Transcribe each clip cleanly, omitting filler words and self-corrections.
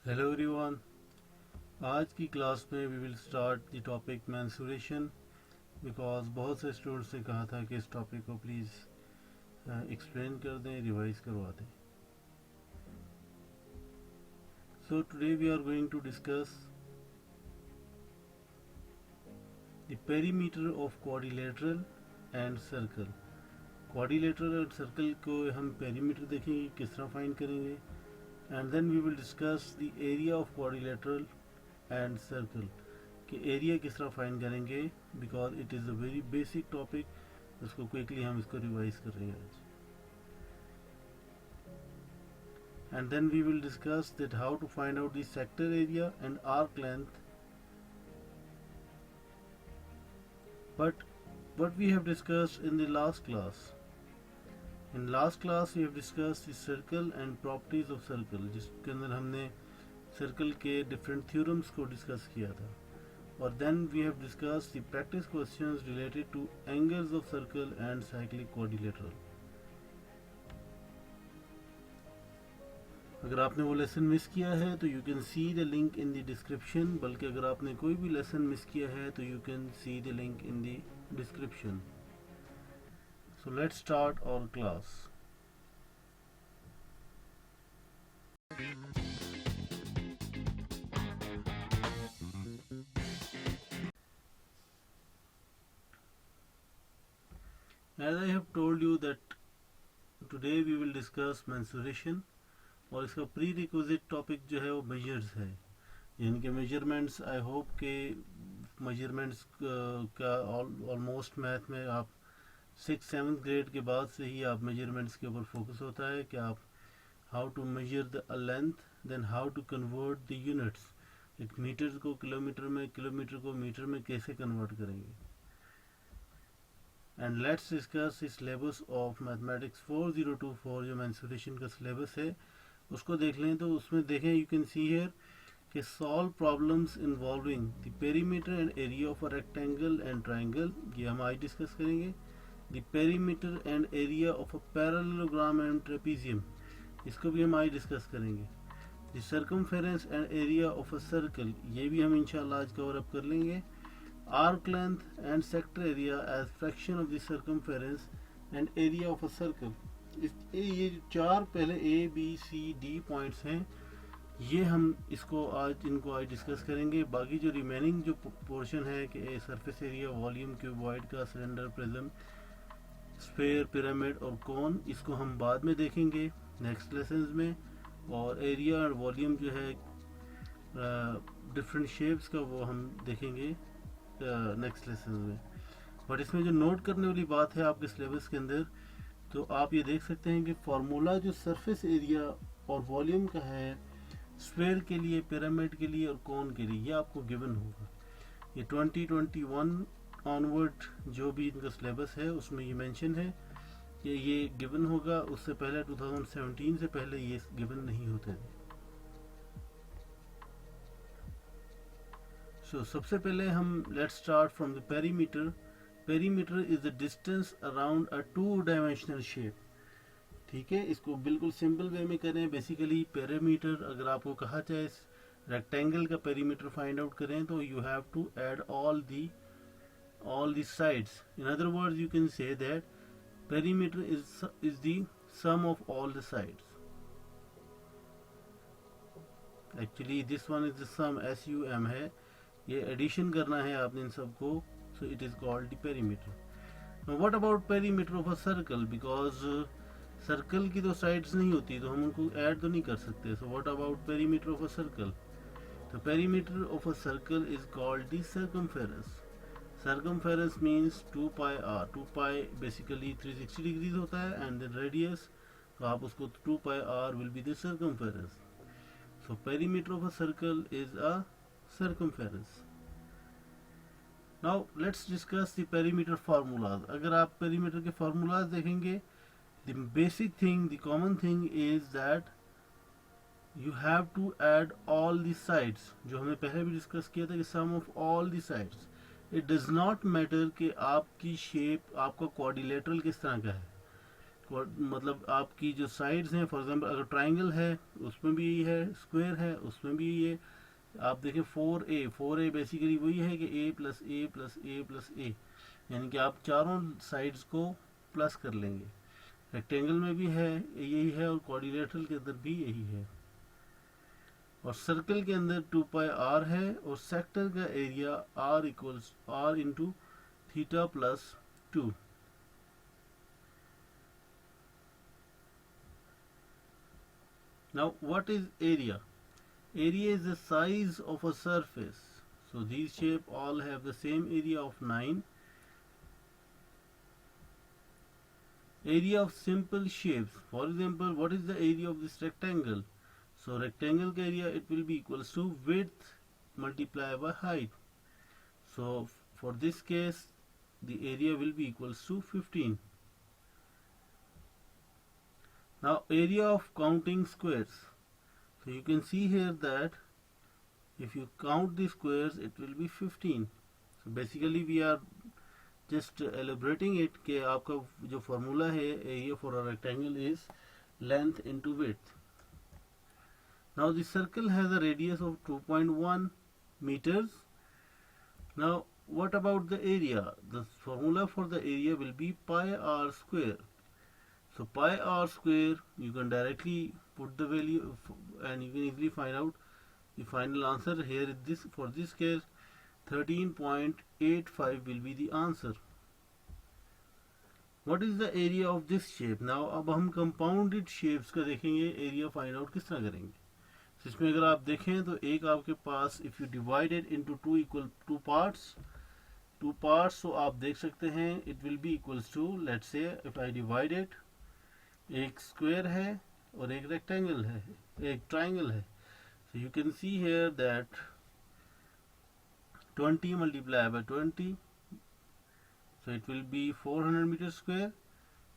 Hello everyone. आज की class में we will start the topic mensuration because बहुत से स्टूडेंट्स ने कहा था कि इस टॉपिक को प्लीज़ एक्सप्लेन कर दें, रिवाइज करवा दें। So today we are going to discuss the perimeter of quadrilateral and circle. Quadrilateral और सर्कल को हम पेरीमीटर देखेंगे किस तरह फाइंड करेंगे, and then we will discuss the area of quadrilateral and circle कि एरिया किस तरह फाइंड करेंगे because it is a very basic topic. उसको क्विकली हम इसको रिवाइज कर रहे हैं आज। And then we will discuss that how to find out the sector area and arc length. But what we have discussed in the last class, in last class we have discussed the circle and properties of circle, जिसके अंदर हमने circle के different theorems को discuss किया था। और then we have discuss the practice questions related to angles of circle and cyclic quadrilateral. अगर आपने वो लेसन मिस किया है तो you can see the link in the description, बल्कि अगर आपने कोई भी लेसन मिस किया है तो you can see the link in the description. So let's start our class. As I have told you that today we will discuss mensuration, और इसका प्री रिक्विजिट टॉपिक जो है वो मेजर्स है, यानी कि मेजरमेंट्स। आई होप के measurements का ऑलमोस्ट मैथ में आप 6-7 ग्रेड के बाद से ही आप मेजरमेंट्स के ऊपर फोकस होता है कि आप how to measure the length, then how to convert the units, एक मीटर को किलोमीटर में, किलोमीटर को मीटर में कैसे कन्वर्ट करेंगे। And let's discuss the syllabus of mathematics 4024, जो मेंसुरेशन का सिलेबस है उसको देख लें। तो उसमें देखें, यू कैन सी हियर कि solve problems involving the perimeter and area of a rectangle and triangle, ये हम आज डिस्कस करेंगे। The perimeter and area of a parallelogram and trapezium, इसको भी हम आज डिस्कस करेंगे। The circumference and area of a circle, ये भी हम इंशाल्लाह आज कवर अप कर लेंगे। Arc length and sector area as fraction of the circumference and area of a circle. ये चार पहले A B C D points हैं, ये हम इनको आज डिस्कस करेंगे। बाकी जो रिमेनिंग जो पोर्शन है कि सरफेस एरिया, वॉल्यूम, क्यूबॉइड का, सिलेंडर, प्रिज्म, स्फीयर, पिरामिड और कोन, इसको हम बाद में देखेंगे नेक्स्ट लेसन्स में। और एरिया और वॉल्यूम जो है डिफरेंट शेप्स का, वो हम देखेंगे नेक्स्ट लेसन में। बट इसमें जो नोट करने वाली बात है आपके सिलेबस के अंदर, तो आप ये देख सकते हैं कि फार्मूला जो सरफेस एरिया और वॉल्यूम का है स्फीयर के लिए, पिरामिड के लिए और कोन के लिए, ये आपको गिवन होगा। ये 2021 ऑनवर्ड जो भी इनका सिलेबस है उसमें ये मेंशन है कि ये गिवन होगा। उससे पहले 2017 से पहले ये गिवन नहीं होते थे। सो सबसे पहले हम let's start from the perimeter. Perimeter is the distance around a 2 dimensional shape. ठीक है, इसको बिल्कुल सिंपल वे में करें। बेसिकली पेरीमीटर, अगर आपको कहा जाए रेक्टेंगल का पेरीमीटर फाइंड आउट करें तो you have to add all the sides. In other words you can say that perimeter is the sum of all the sides. Actually this one is the sum, SUM है, ये addition करना है आपने इन सबको। So it is called the perimeter. Now what about perimeter of a circle, because circle की तो sides नहीं होती तो हम उनको ऐड तो नहीं कर सकते। So what about perimeter of a circle, तो perimeter of a circle is called the circumference. Circumference means 2 pi r। 2 pi basically 360 degrees होता है, एंड द रेडियस, तो आप उसको 2 pi r will be the circumference. So perimeter of a circle is a circumference. Now let's discuss the perimeter formulas. अगर आप perimeter के formulas देखेंगे, the basic thing, the common thing is that you have to add all the sides, जो हमने पहले भी discuss किया था कि sum of all the sides. It does not matter कि आपकी शेप, आपका quadrilateral किस तरह का है। मतलब आपकी जो साइड्स हैं, फॉर एग्जांपल अगर ट्राइंगल है उसमें भी यही है, स्क्वायर है उसमें भी ये, आप देखें 4a बेसिकली वही है कि a plus A plus A plus A, यानी कि आप चारों साइड्स को प्लस कर लेंगे। रेक्टेंगल में भी है यही है और क्वाड्रिलेटरल के अंदर भी यही है, और सर्कल के अंदर 2 पाई r है, और सेक्टर का area r equals r into theta plus 2। Now what is area? Area is the size of a surface. So these shapes all have the same area of 9. Area of simple shapes. For example, what is the area of this rectangle? So rectangle area, it will be equals to width multiplied by height. So for this case, the area will be equals to 15. Now area of counting squares. So you can see here that if you count the squares, it will be 15. So basically we are just elaborating it कि आपका जो formula है area for a rectangle is length into width. Now the circle has a radius of 2.1 meters. Now what about the area? The formula for the area will be pi r square. So pi r square, you can directly put the value and you can easily find out the final answer. Here for this case 13.85 will be the answer. What is the area of this shape? Now अब हम compounded shapes का देखेंगे area find out किस तरह करेंगे। तो इसमें अगर आप देखें तो एक आपके पास if you divide it into two parts, so आप देख सकते हैं it will be equals to, let's say if I divide it, एक स्क्वायर है और एक रेक्टेंगल है, एक ट्राइंगल है। So you can see here that 20 multiplied by 20, so it will be 400 meters square.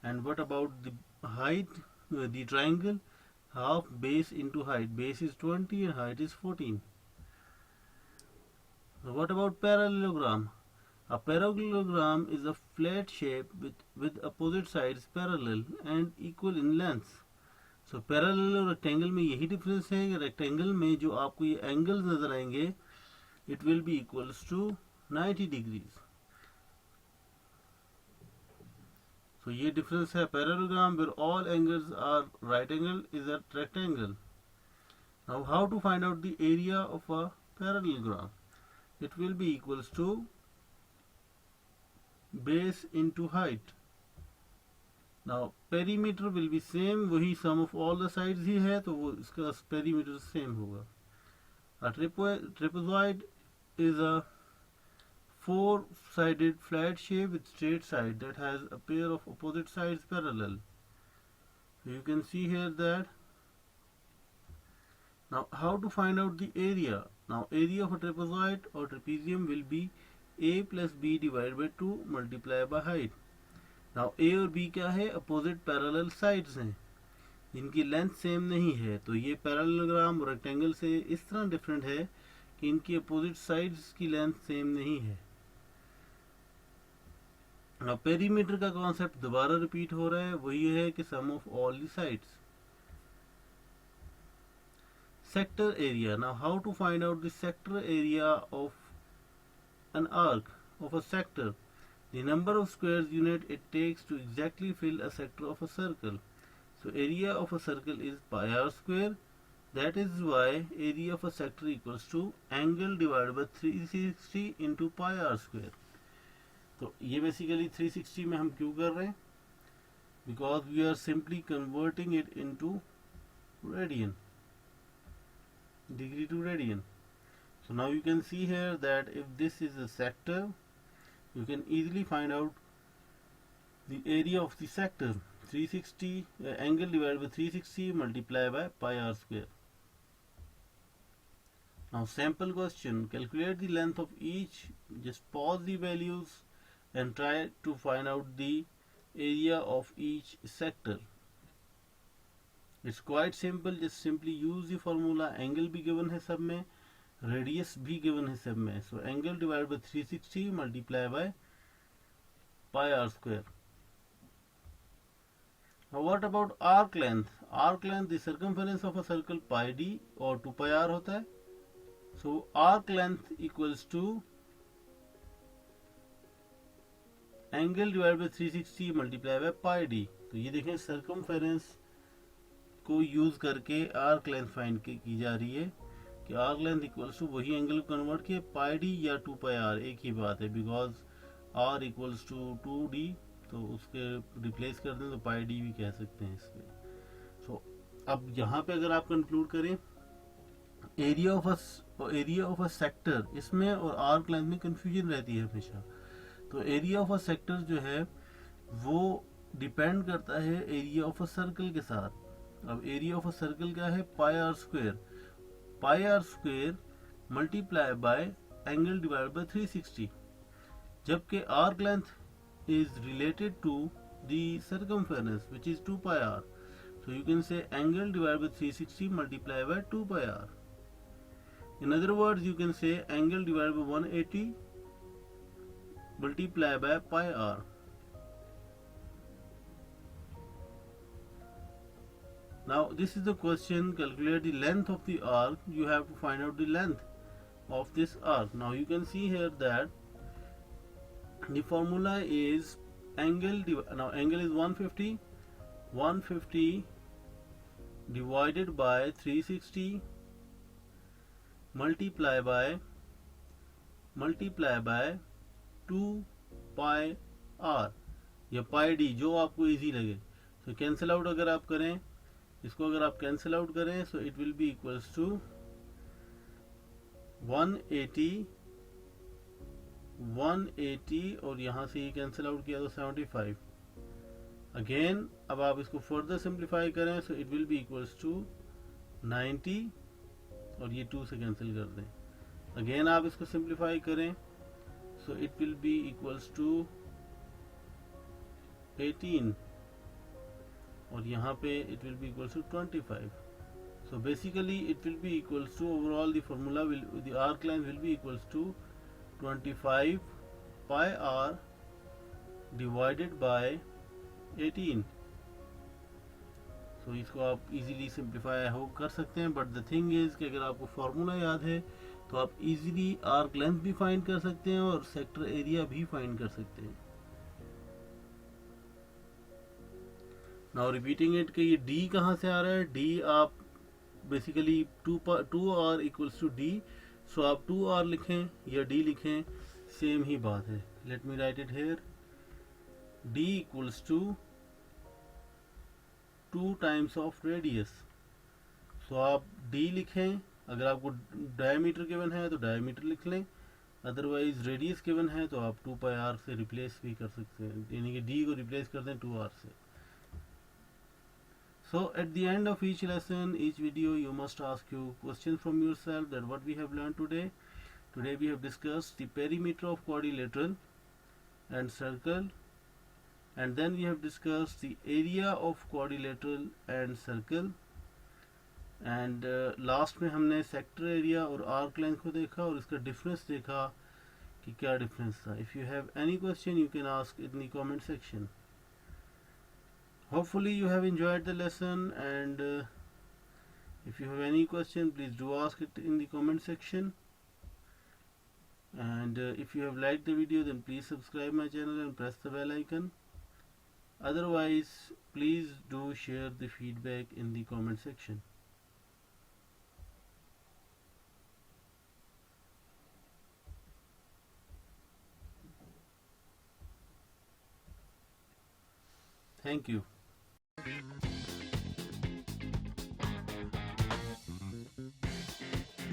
And what about the height? The triangle, half base into height. Base is 20 and height is 14. So what about parallelogram? A parallelogram is a flat shape with opposite sides parallel and equal in length. So parallel और rectangle में यही difference है कि rectangle में जो आपको ये angles नजर आएंगे it will be equals to 90 degrees. So ये difference है parallelogram where all angles are right angle is a rectangle. Now how to find out the area of a parallelogram? It will be equals to base into height. Now perimeter will be same, वही sum of all the sides ही है तो वो इसका perimeter same होगा. A trapezoid is a four-sided flat shape with straight side that has a pair of opposite sides parallel. So you can see here that. Now how to find out the area? Now area of a trapezoid or trapezium will be a plus b divided by 2 multiplied by height. Now a और b क्या है? Opposite parallel sides हैं जिनकी length same नहीं है, तो ये parallelogram और रेक्टेंगल से इस तरह डिफरेंट है कि इनकी अपोजिट साइड्स की लेंथ सेम नहीं है। अब पेरीमीटर का कॉन्सेप्ट दोबारा रिपीट हो रहा है, वही है कि sum of all the sides. Sector area, now how to find out the sector area of an arc of a sector, the number of square unit it takes to exactly fill a sector of a circle. So area of a circle is pi r square. That is why area of a sector equals to angle divided by 360 into pi r square. तो ये basically 360 में हम क्यों कर रहे हैं? Because we are simply converting it into radian, degree to radian. So now you can see here that if this is a sector, you can easily find out the area of the sector. 360 angle divided by 360 multiplied by pi r square. Now sample question, calculate the length of each, just pause the values and try to find out the area of each sector. It's quite simple, just simply use the formula, angle भी given है सब में, radius भी given है सब में, so angle divided by 360 multiplied by pi r square. Now what about arc length? Arc length, the circumference of a circle pi d और 2 pi r होता है. So arc length equals to angle divided by 360 multiplied by pi d. तो ये देखें circumference को use करके arc length find की जा रही है कि आर्क लेंथ इक्वल्स टू वही एंगल को कन्वर्ट किए पाई डी या 2 पाई आर, एक ही बात है, because are equals to 2d, तो उसके रिप्लेस कर दें तो पाई डी भी कह सकते हैं इसमें. सो अब यहाँ पे अगर आप कंक्लूड करें एरिया ऑफ अ सेक्टर, इसमें और आर्क लेंथ में कंफ्यूजन रहती है हमेशा. तो एरिया ऑफ अ सेक्टर जो है वो डिपेंड करता है एरिया ऑफ अ सर्कल के साथ. अब एरिया ऑफ अ सर्कल क्या है? Pi r square multiply by angle divide by 360, जबकि arc length is related to the circumference which is 2 pi r. So you can say angle divide by 360 multiply by 2 pi r. In other words, you can say angle divided by 180 multiply by pi r. Now this is the question, calculate the length of the arc. You have to find out the length of this arc. Now you can see here that the formula is angle is 150 divided by 360 multiply by 2 pi r या पाई D, जो आपको easy लगे. तो cancel out अगर आप करें, इसको अगर आप कैंसिल आउट करें, so it will be equals to 180 और यहाँ से ये कैंसिल आउट किया तो 75. अगेन अब आप इसको फर्दर सिंप्लीफाई करें, so it will be equals to 90 और ये 2 से कैंसिल कर दें. अगेन आप इसको सिंप्लीफाई करें, so it will be equals to 18 और यहाँ पे it will be equals to 25. So basically it will be equals to, overall the formula will, the arc length will be equals to 25 pi r divided by 18. तो इसको आप easily simplify हो कर सकते हैं. बट द थिंग इज कि अगर आपको फार्मूला याद है तो आप इजीली आर्क लेंथ भी फाइंड कर सकते हैं और सेक्टर एरिया भी फाइंड कर सकते हैं. नाउ रिपीटिंग इट कि ये डी कहाँ से आ रहा है? डी आप basically 2 r equals to D, so आप 2 आर लिखें या डी लिखें, सेम ही बात है. Let me write it here. D equals to 2 times of radius. So आप डी लिखें, अगर आपको डायमीटर गिवन है तो डायमीटर लिख लें, अदरवाइज रेडियस गिवन है तो आप 2 पाई आर से रिप्लेस भी कर सकते हैं, यानी कि डी को रिप्लेस कर दें 2 आर से. So at the end of each lesson, each video, you must ask you questions from yourself that what we have learned today. Today we have discussed the perimeter of quadrilateral and circle, and then we have discussed the area of quadrilateral and circle, and last में हमने sector area और arc length को देखा और इसका difference देखा कि क्या difference था. If you have any question, you can ask in the comment section. Hopefully you have enjoyed the lesson, and if you have any question, please do ask it in the comment section. And if you have liked the video, then please subscribe my channel and press the bell icon. Otherwise, please do share the feedback in the comment section. Thank you.